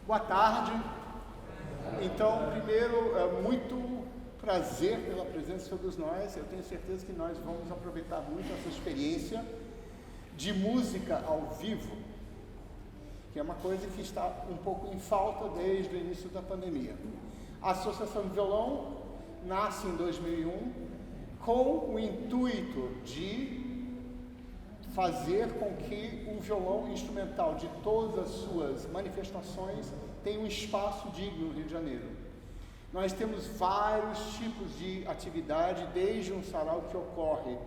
Boa tarde. Então, primeiro, é muito prazer pela presença de todos nós. Eu tenho certeza que nós vamos aproveitar muito essa experiência de música ao vivo, que é uma coisa que está um pouco em falta desde o início da pandemia. A Associação de Violão nasce em 2001 com o intuito de fazer com que o violão instrumental de todas as suas manifestações tenha um espaço digno no Rio de Janeiro. Nós temos vários tipos de atividade, desde um sarau que ocorre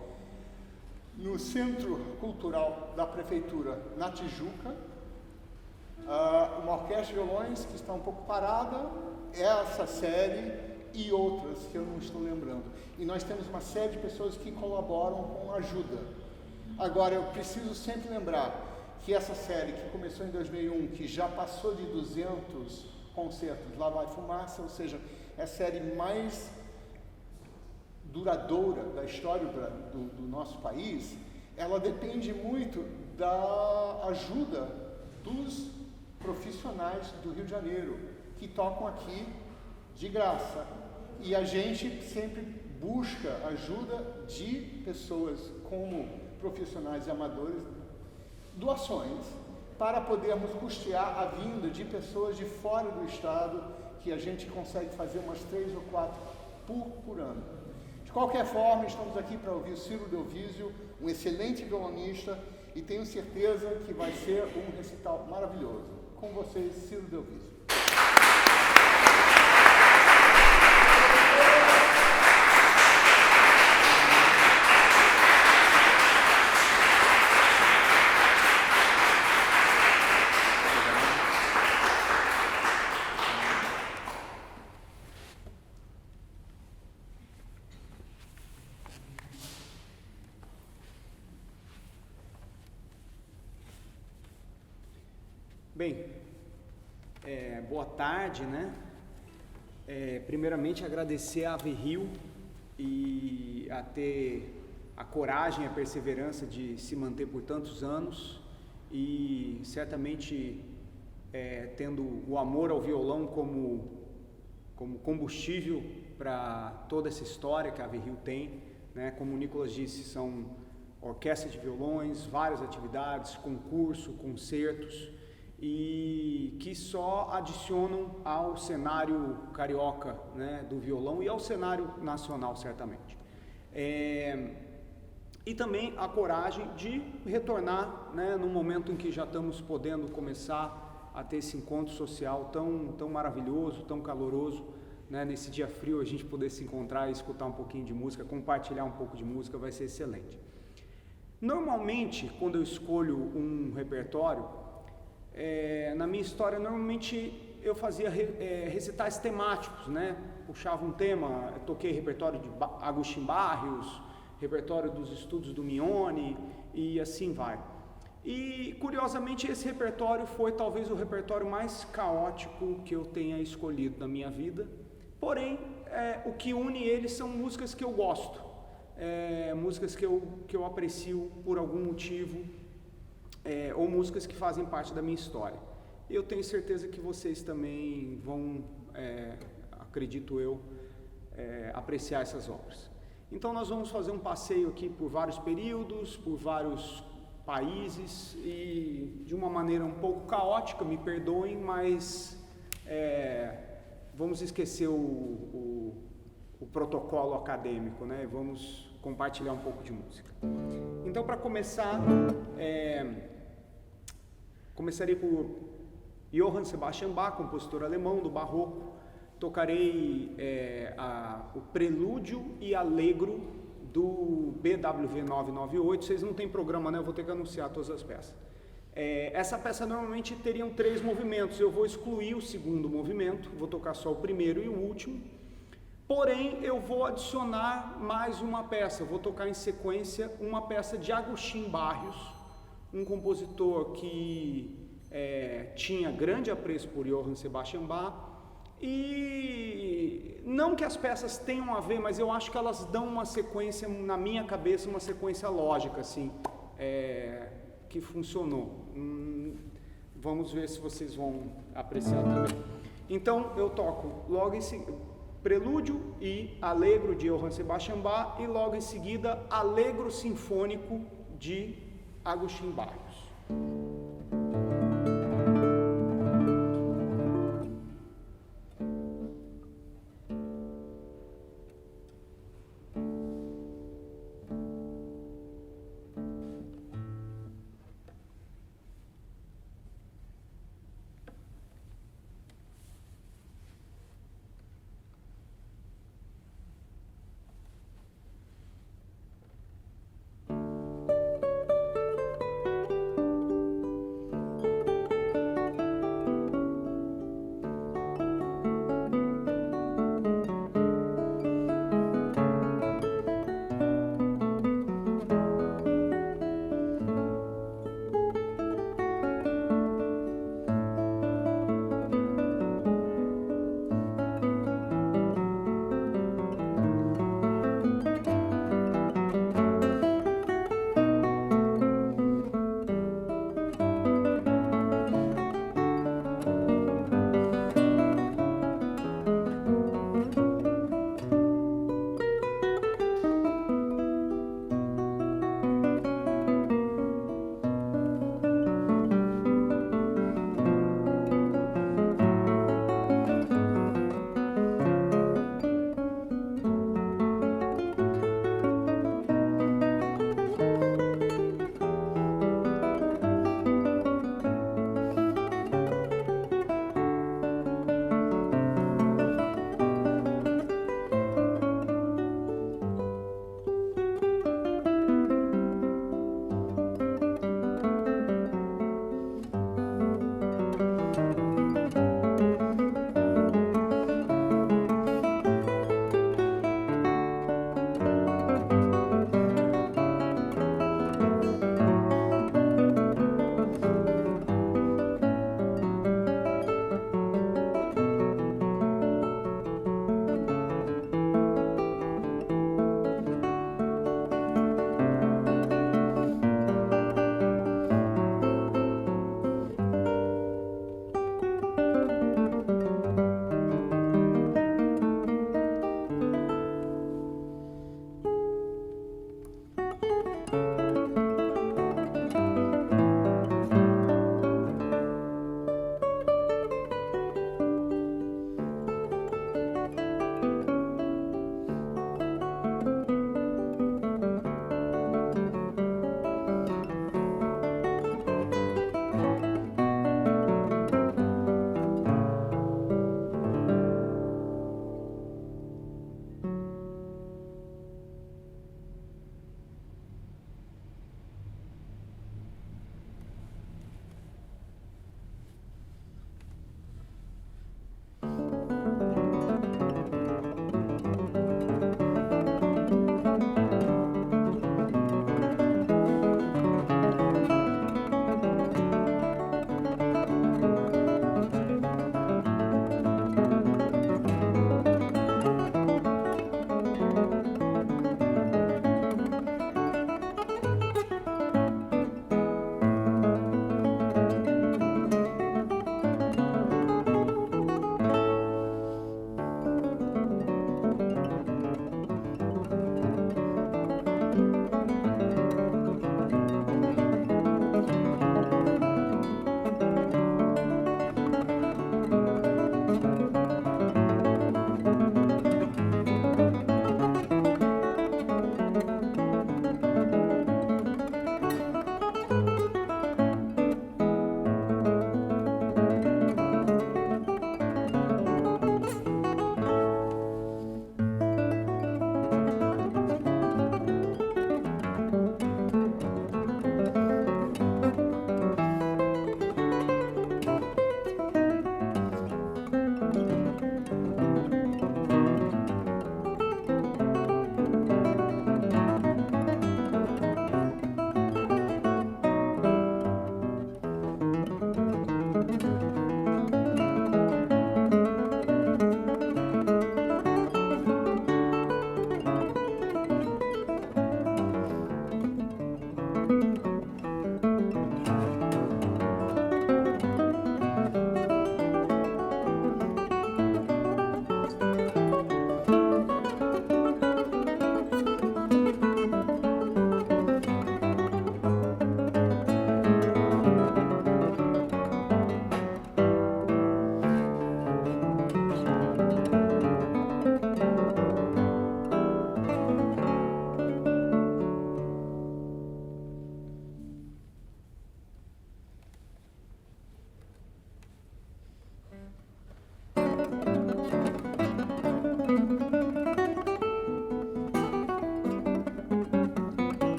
no Centro Cultural da Prefeitura, na Tijuca, uma orquestra de violões que está um pouco parada, essa série e outras que eu não estou lembrando. E nós temos uma série de pessoas que colaboram com ajuda. Agora, eu preciso sempre lembrar que essa série que começou em 2001, que já passou de 200 concertos, Lá Vai Fumaça, ou seja, é a série mais duradoura da história do nosso país, ela depende muito da ajuda dos profissionais do Rio de Janeiro, que tocam aqui de graça. E a gente sempre busca ajuda de pessoas como profissionais e amadores, doações, para podermos custear a vinda de de fora do estado, que a gente consegue fazer umas 3 ou 4 por ano. De qualquer forma, estamos aqui para ouvir o Ciro Delvísio, um excelente violonista, e tenho certeza que vai ser um recital maravilhoso. Com vocês, Ciro Delvísio. Bem, boa tarde, né? Primeiramente agradecer a Averil e a ter a coragem e a perseverança de se manter por tantos anos e certamente tendo o amor ao violão como combustível para toda essa história que a Averil tem, né? Como o Nicolas disse, são orquestra de violões, várias atividades, concurso, concertos, e que só adicionam ao cenário carioca, né, do violão e ao cenário nacional, certamente. E também a coragem de retornar, né, no momento em que já estamos podendo começar a ter esse encontro social tão maravilhoso, tão caloroso, né, nesse dia frio, a gente poder se encontrar e escutar um pouquinho de música, compartilhar um pouco de música, vai ser excelente. Normalmente, quando eu escolho um repertório, na minha história, normalmente eu fazia recitais temáticos, né? Puxava um tema, toquei repertório de Agustín Barrios, repertório dos estudos do Mione e assim vai. E, curiosamente, esse repertório foi talvez o repertório mais caótico que eu tenha escolhido na minha vida. Porém, o que une eles são músicas que eu gosto, músicas que eu aprecio por algum motivo, ou músicas que fazem parte da minha história. Eu tenho certeza que vocês também vão, acredito eu, apreciar essas obras. Então nós vamos fazer um passeio aqui por vários períodos, por vários países e de uma maneira um pouco caótica, me perdoem, mas vamos esquecer o protocolo acadêmico, né? Vamos compartilhar um pouco de música. Então, para começar, começarei por Johann Sebastian Bach, compositor alemão do Barroco. Tocarei o Prelúdio e Allegro do BWV 998. Vocês não têm programa, né? Eu vou ter que anunciar todas as peças. Essa peça normalmente teriam 3 movimentos. Eu vou excluir o segundo movimento, vou tocar só o primeiro e o último. Porém, eu vou adicionar mais uma peça. Vou tocar em sequência uma peça de Agustín Barrios, um compositor que tinha grande apreço por Johann Sebastian Bach, e não que as peças tenham a ver, mas eu acho que elas dão uma sequência, na minha cabeça, uma sequência lógica, assim, que funcionou. Vamos ver se vocês vão apreciar também. Então eu toco logo em seguida Prelúdio e Allegro de Johann Sebastian Bach e logo em seguida Allegro Sinfônico de Agustín Barrios.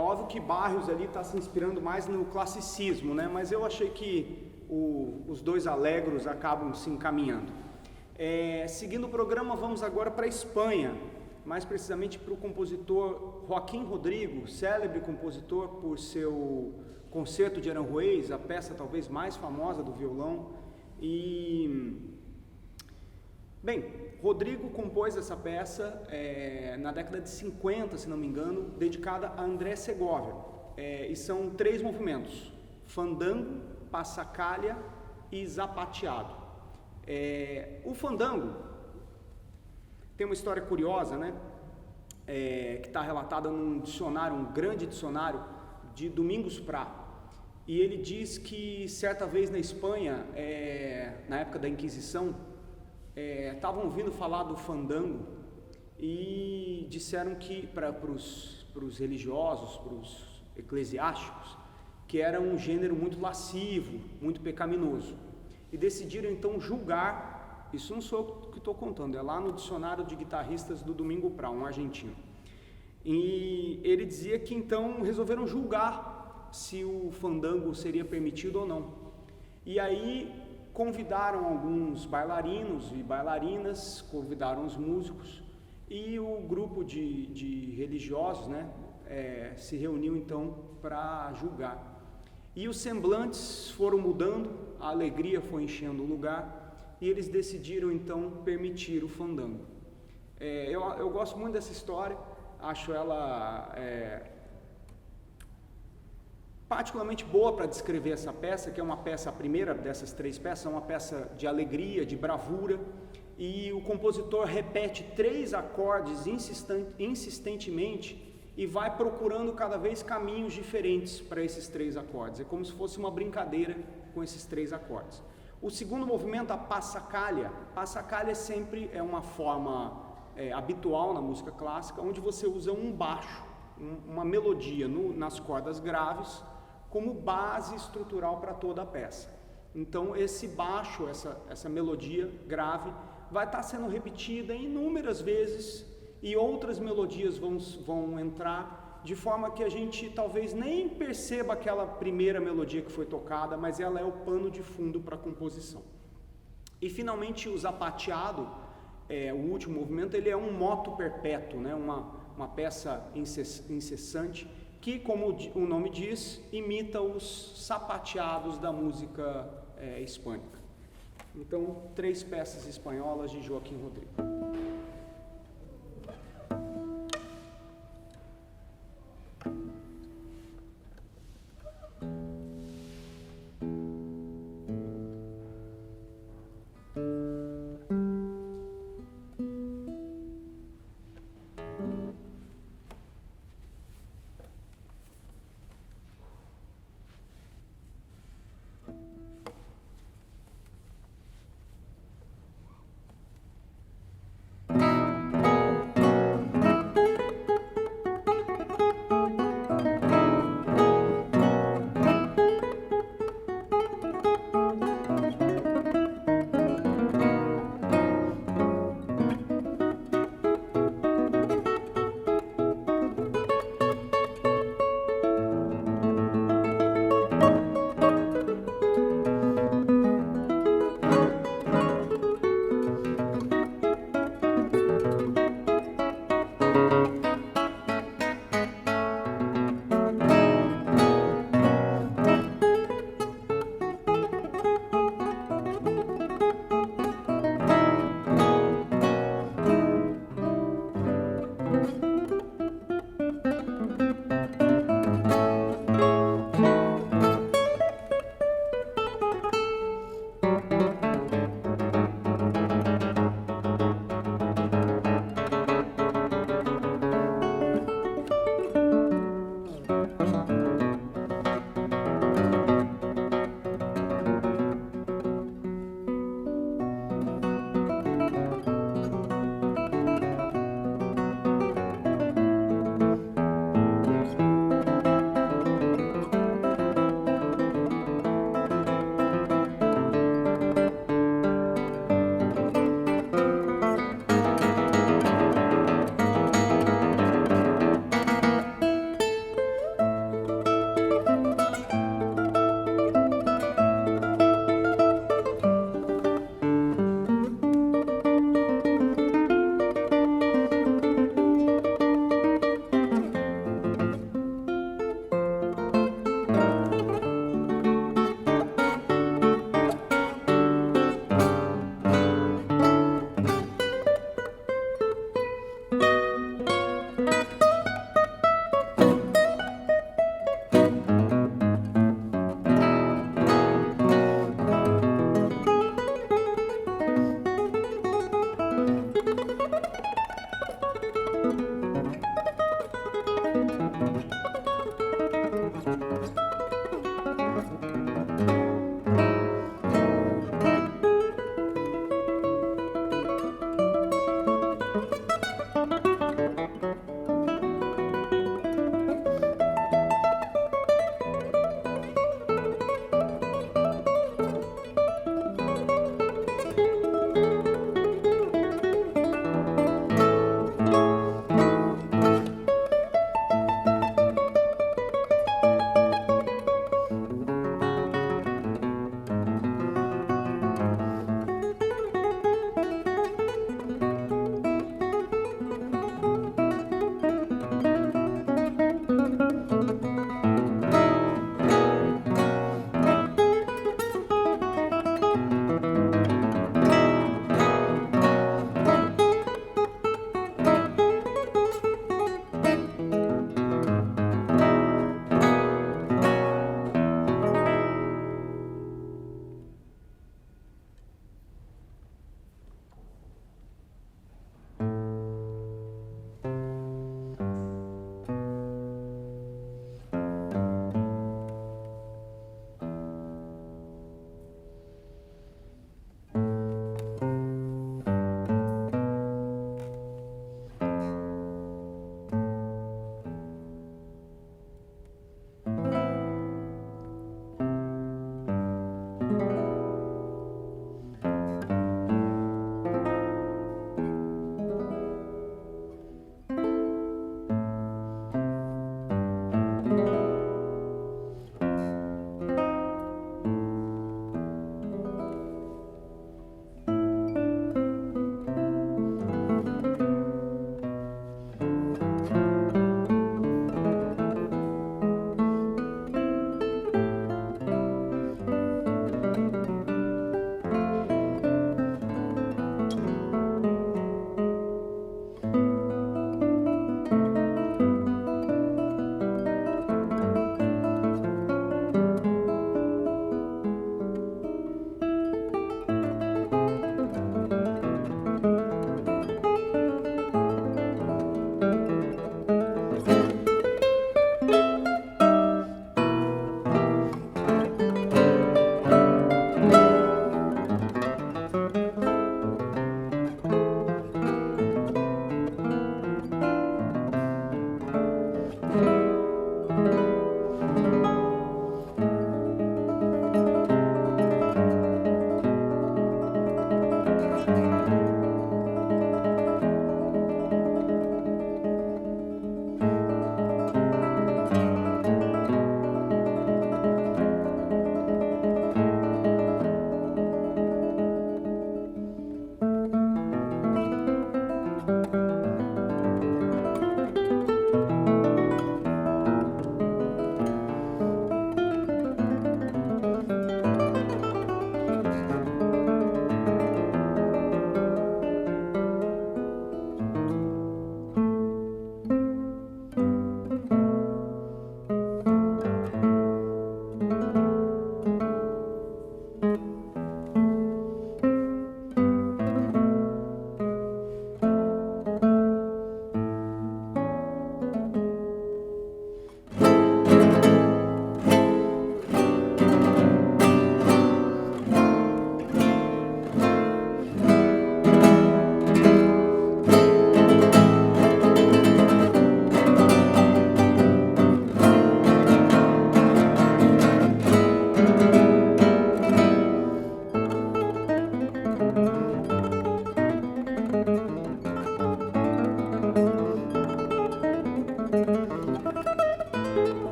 óbvio que Barrios ali está se inspirando mais no classicismo, né? Mas eu achei que os dois alegros acabam se encaminhando. Seguindo o programa, vamos agora para a Espanha, mais precisamente para o compositor Joaquim Rodrigo, célebre compositor por seu Concerto de Aranjuez, a peça talvez mais famosa do violão. Bem, Rodrigo compôs essa peça na década de 50, se não me engano, dedicada a André Segovia. E são 3 movimentos: fandango, passacaglia e zapateado. O fandango tem uma história curiosa, né? Que está relatada num dicionário, um grande dicionário de Domingos Prat. E ele diz que certa vez na Espanha, na época da Inquisição, estavam ouvindo falar do fandango e disseram que para os religiosos, para os eclesiásticos, que era um gênero muito lascivo, muito pecaminoso, e decidiram então julgar. Isso não sou eu que estou contando, é lá no dicionário de guitarristas do Domingo Prat, um argentino. E ele dizia que então resolveram julgar se o fandango seria permitido ou não. E aí convidaram alguns bailarinos e bailarinas, convidaram os músicos, e o grupo de religiosos, né, se reuniu então para julgar. E os semblantes foram mudando, a alegria foi enchendo o lugar, e eles decidiram então permitir o fandango. Eu gosto muito dessa história, acho ela particularmente boa para descrever essa peça, que é uma peça, a primeira dessas 3 peças, é uma peça de alegria, de bravura, e o compositor repete 3 acordes insistentemente e vai procurando cada vez caminhos diferentes para esses 3 acordes. É como se fosse uma brincadeira com esses 3 acordes. O segundo movimento, a passacaglia. Passacaglia sempre é uma forma habitual na música clássica, onde você usa um baixo, uma melodia nas cordas graves, como base estrutural para toda a peça. Então esse baixo, essa melodia grave, vai estar sendo repetida inúmeras vezes, e outras melodias vão entrar, de forma que a gente talvez nem perceba aquela primeira melodia que foi tocada, mas ela é o pano de fundo para a composição. E finalmente o zapateado, o último movimento, ele é um moto perpétuo, né? uma peça incessante, que, como o nome diz, imita os sapateados da música hispânica. Então, 3 peças espanholas de Joaquim Rodrigo.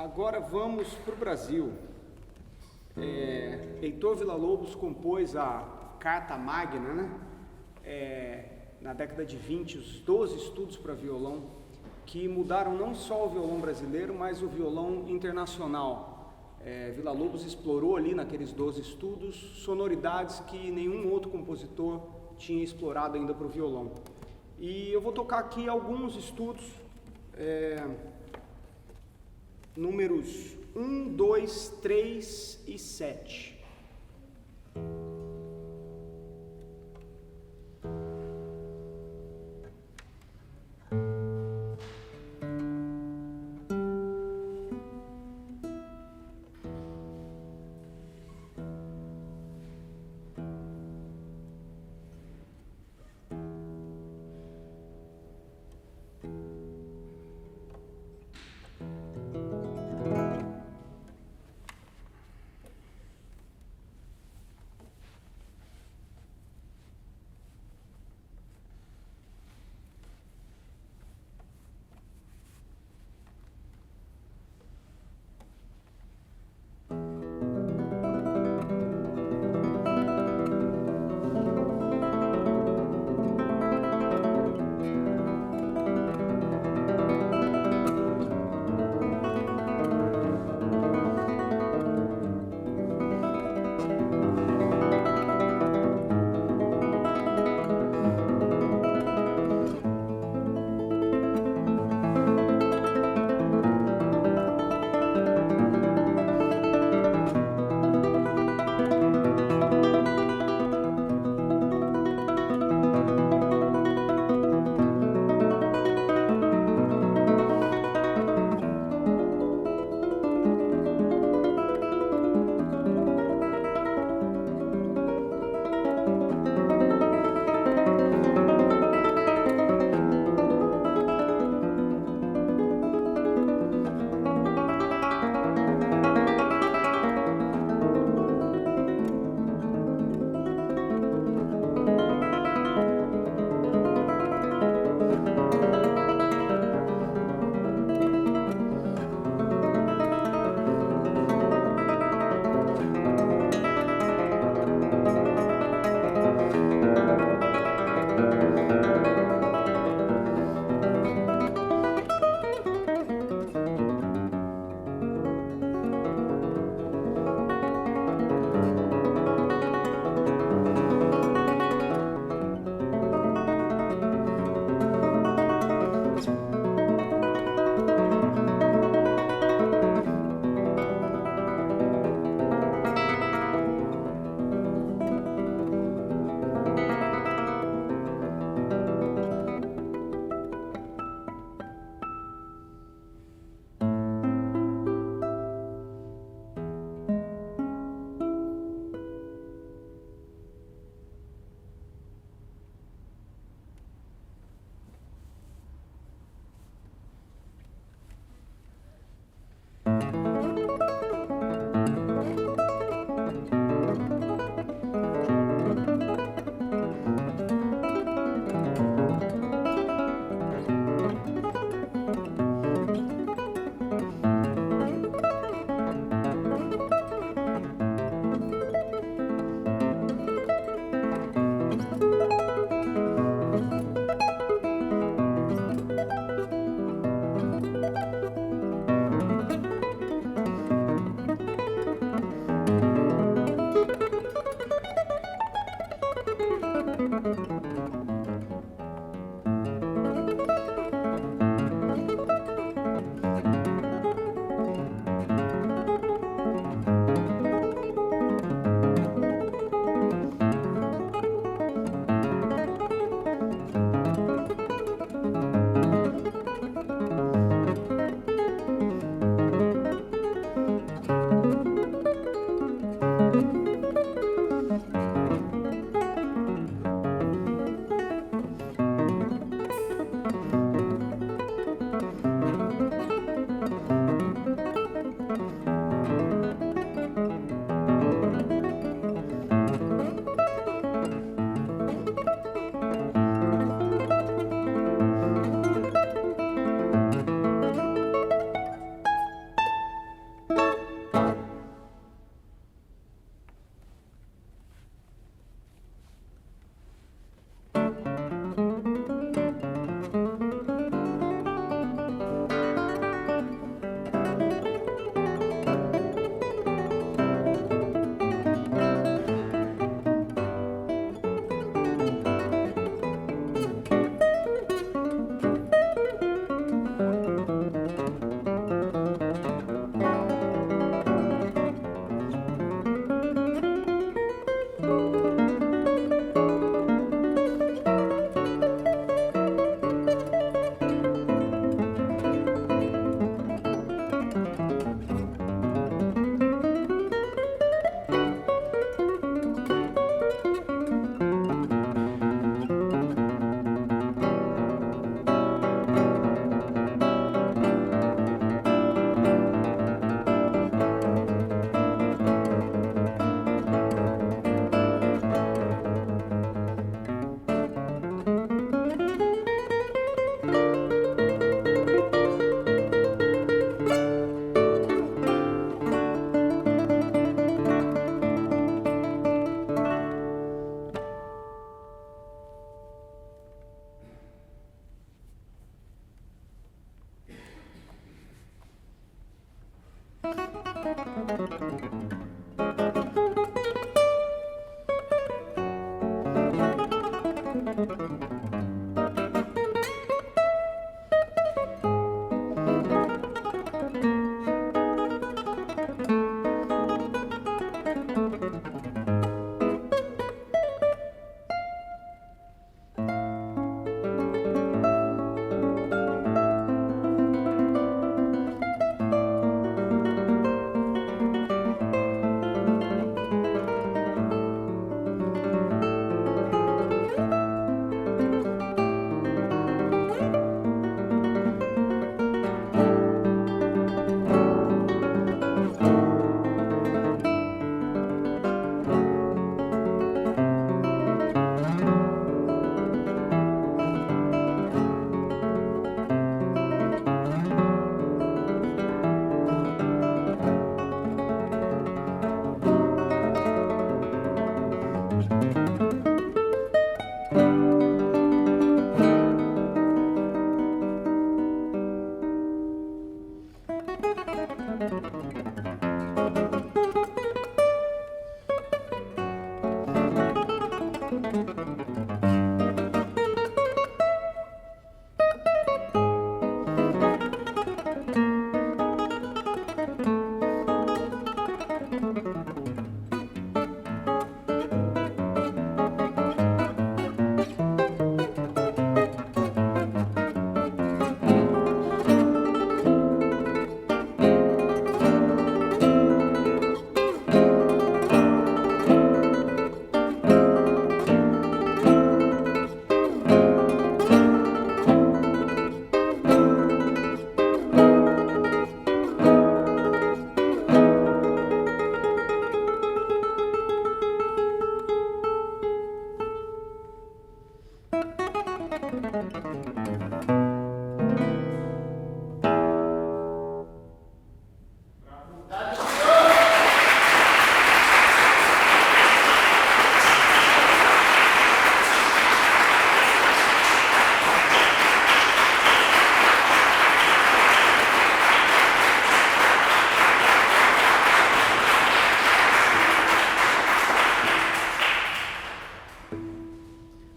Agora vamos para o Brasil. Heitor Villa-Lobos compôs a Carta Magna, né? Na década de 20, os 12 estudos para violão, que mudaram não só o violão brasileiro, mas o violão internacional. Villa-Lobos explorou ali naqueles 12 estudos sonoridades que nenhum outro compositor tinha explorado ainda para o violão. E eu vou tocar aqui alguns estudos, números 1, 2, 3 e 7.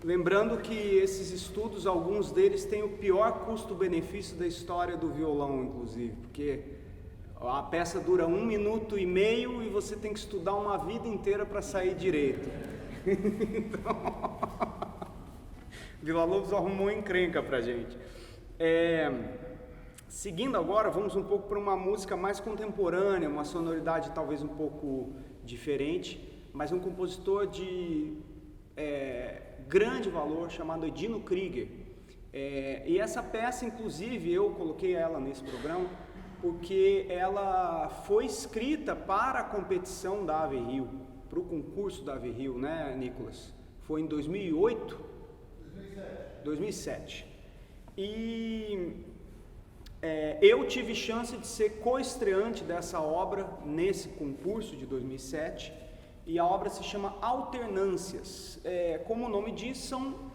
Lembrando que esses estudos, alguns deles têm o pior custo-benefício da história do violão, inclusive, porque a peça dura 1 minuto e meio e você tem que estudar uma vida inteira para sair direito. Então, Vila Lobos arrumou encrenca pra gente. Seguindo agora, vamos um pouco para uma música mais contemporânea, uma sonoridade talvez um pouco diferente, mas um compositor de grande valor chamado Dino Krieger. E essa peça, inclusive, eu coloquei ela nesse programa porque ela foi escrita para a competição da Haverhill, para o concurso da Haverhill, né, Nicolas? Foi em 2008? 2007. E eu tive chance de ser co-estreante dessa obra nesse concurso de 2007, e a obra se chama Alternâncias. Como o nome diz, são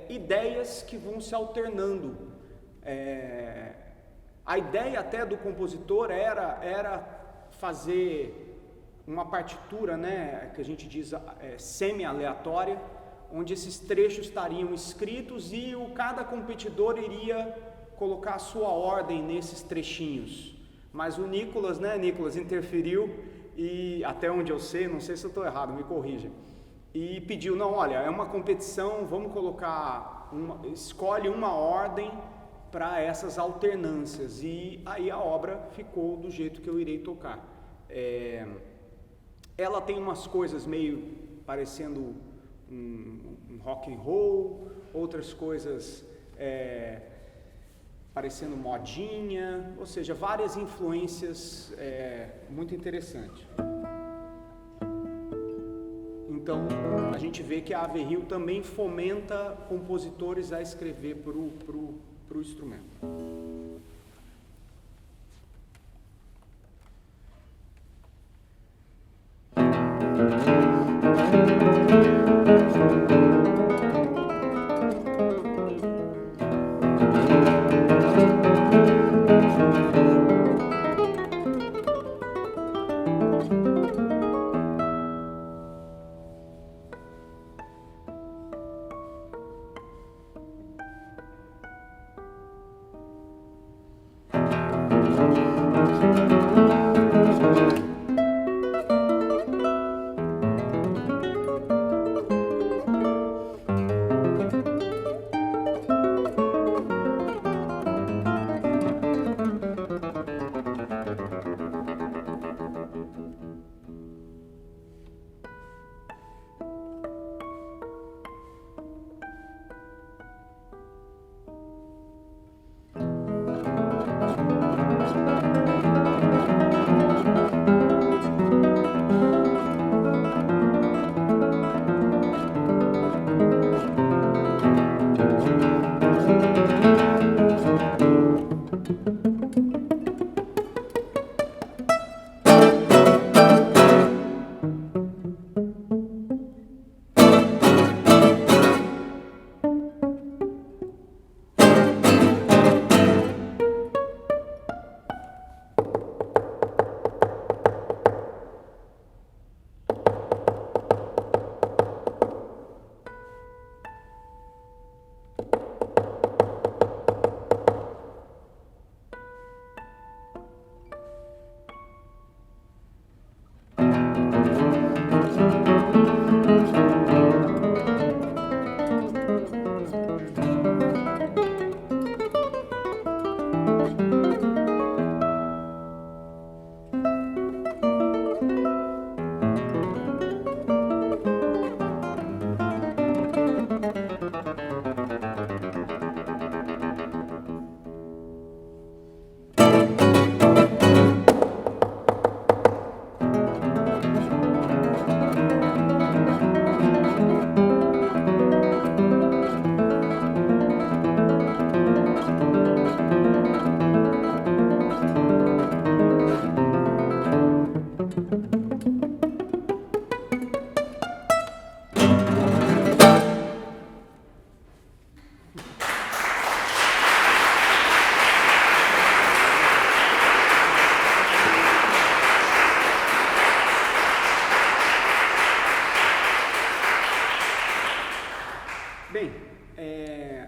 ideias que vão se alternando. A ideia até do compositor era fazer uma partitura, né, que a gente diz semi-aleatória, onde esses trechos estariam escritos e cada competidor iria colocar a sua ordem nesses trechinhos. Mas o Nicolas, interferiu e, até onde eu sei, não sei se eu estou errado, me corrija, e pediu, não, olha, é uma competição, vamos colocar, escolhe uma ordem para essas alternâncias, e aí a obra ficou do jeito que eu irei tocar. Ela tem umas coisas meio parecendo um rock and roll, outras coisas parecendo modinha, ou seja, várias influências muito interessantes. Então, a gente vê que a Haverhill também fomenta compositores a escrever para o instrumento.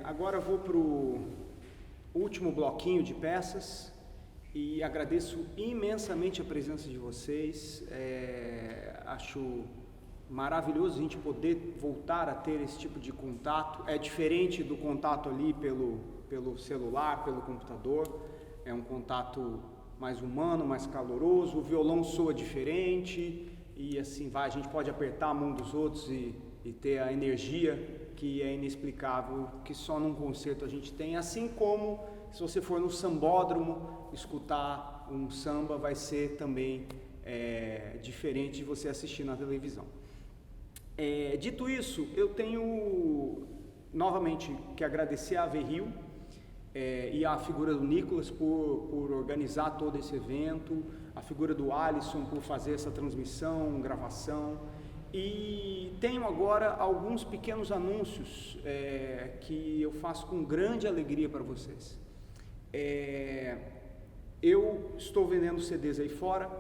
Agora eu vou para o último bloquinho de peças e agradeço imensamente a presença de vocês. Acho maravilhoso a gente poder voltar a ter esse tipo de contato. É diferente do contato ali pelo celular, pelo computador. É um contato mais humano, mais caloroso. O violão soa diferente e assim vai. A gente pode apertar a mão dos outros e ter a energia que é inexplicável, que só num concerto a gente tem. Assim como se você for no sambódromo escutar um samba, vai ser também diferente de você assistir na televisão. Dito isso, eu tenho novamente que agradecer a AV-Rio e a figura do Nicolas por organizar todo esse evento, a figura do Alisson por fazer essa transmissão, gravação. E tenho agora alguns pequenos anúncios que eu faço com grande alegria para vocês. Eu estou vendendo CDs aí fora,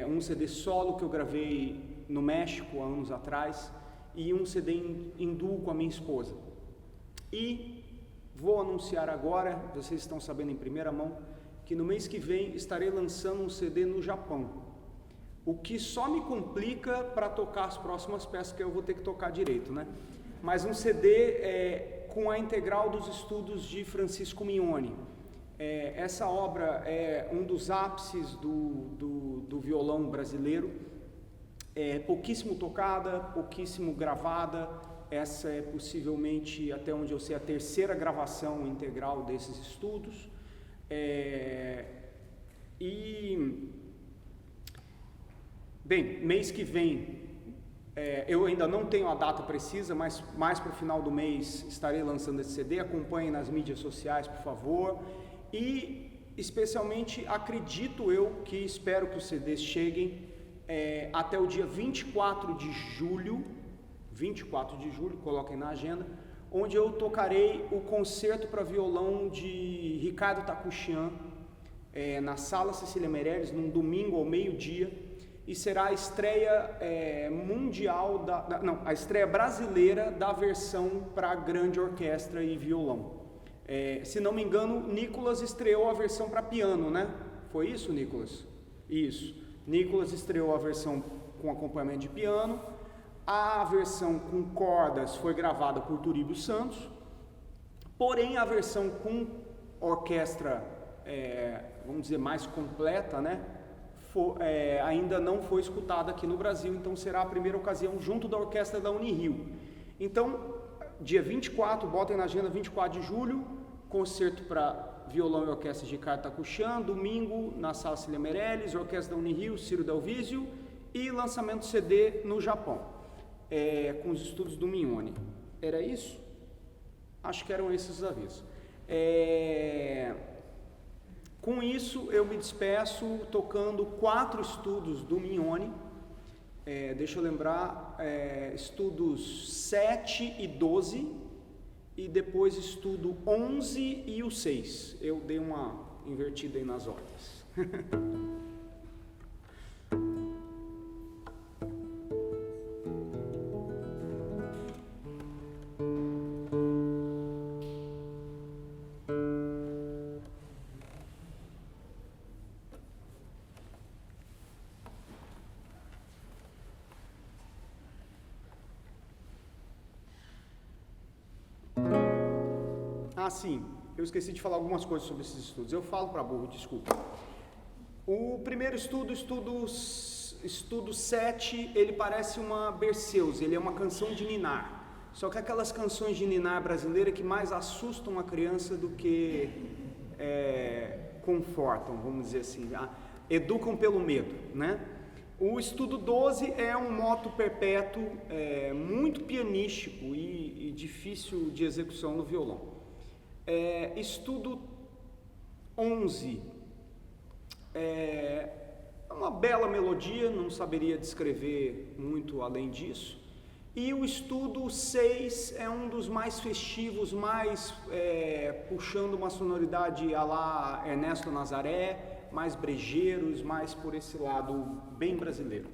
um CD solo que eu gravei no México há anos atrás e um CD em duo com a minha esposa. E vou anunciar agora, vocês estão sabendo em primeira mão, que no mês que vem estarei lançando um CD no Japão. O que só me complica para tocar as próximas peças que eu vou ter que tocar direito, né? Mas um CD com a integral dos estudos de Francisco Mignone. Essa obra é um dos ápices do violão brasileiro. Pouquíssimo tocada, pouquíssimo gravada. Essa é possivelmente, até onde eu sei, a terceira gravação integral desses estudos. Bem, mês que vem, eu ainda não tenho a data precisa, mas mais para o final do mês estarei lançando esse CD. Acompanhem nas mídias sociais, por favor. E, especialmente, acredito eu que espero que os CDs cheguem até o dia 24 de julho, coloquem na agenda, onde eu tocarei o concerto para violão de Ricardo Takuchian, na Sala Cecília Meirelles, num domingo ao meio-dia. E será a estreia mundial, a estreia brasileira da versão para grande orquestra e violão. Se não me engano, Nicolas estreou a versão para piano, né? Foi isso, Nicolas? Isso. Nicolas estreou a versão com acompanhamento de piano. A versão com cordas foi gravada por Turíbio Santos. Porém, a versão com orquestra, vamos dizer, mais completa, né? Ainda não foi escutada aqui no Brasil, então será a primeira ocasião junto da orquestra da Unirio. Então, dia 24, botem na agenda, 24 de julho, concerto para violão e orquestra de Ricardo Takuchian, domingo na Sala Cecília Meirelles, orquestra da Unirio, Ciro Delvisio, e lançamento CD no Japão, com os estudos do Mignone. Era isso? Acho que eram esses os avisos. Com isso, eu me despeço tocando 4 estudos do Mignone. Deixa eu lembrar, estudos 7 e 12, e depois estudo 11 e o 6. Eu dei uma invertida aí nas ordens. Sim, eu esqueci de falar algumas coisas sobre esses estudos. Eu falo para burro, desculpa. O primeiro estudo 7, ele parece uma Berceuse, ele é uma canção de ninar. Só que aquelas canções de ninar brasileira que mais assustam a criança do que confortam, vamos dizer assim, educam pelo medo, né? O estudo 12 é um moto perpétuo, muito pianístico e difícil de execução no violão. Estudo 11 é uma bela melodia, não saberia descrever muito além disso. E o estudo 6 é um dos mais festivos, mais puxando uma sonoridade à la Ernesto Nazaré, mais brejeiros, mais por esse lado bem brasileiro.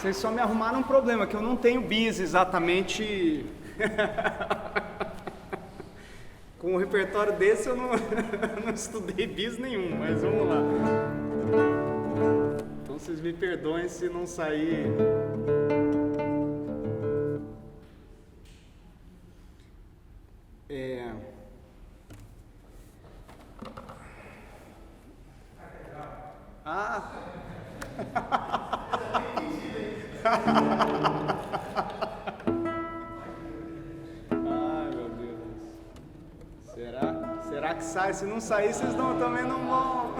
Vocês só me arrumaram um problema, que eu não tenho bis exatamente... Com um repertório desse eu não, não estudei bis nenhum, mas vamos lá. Então vocês me perdoem se não sair... Ah! Ai, meu Deus. Será que sai? Se não sair, vocês também não vão.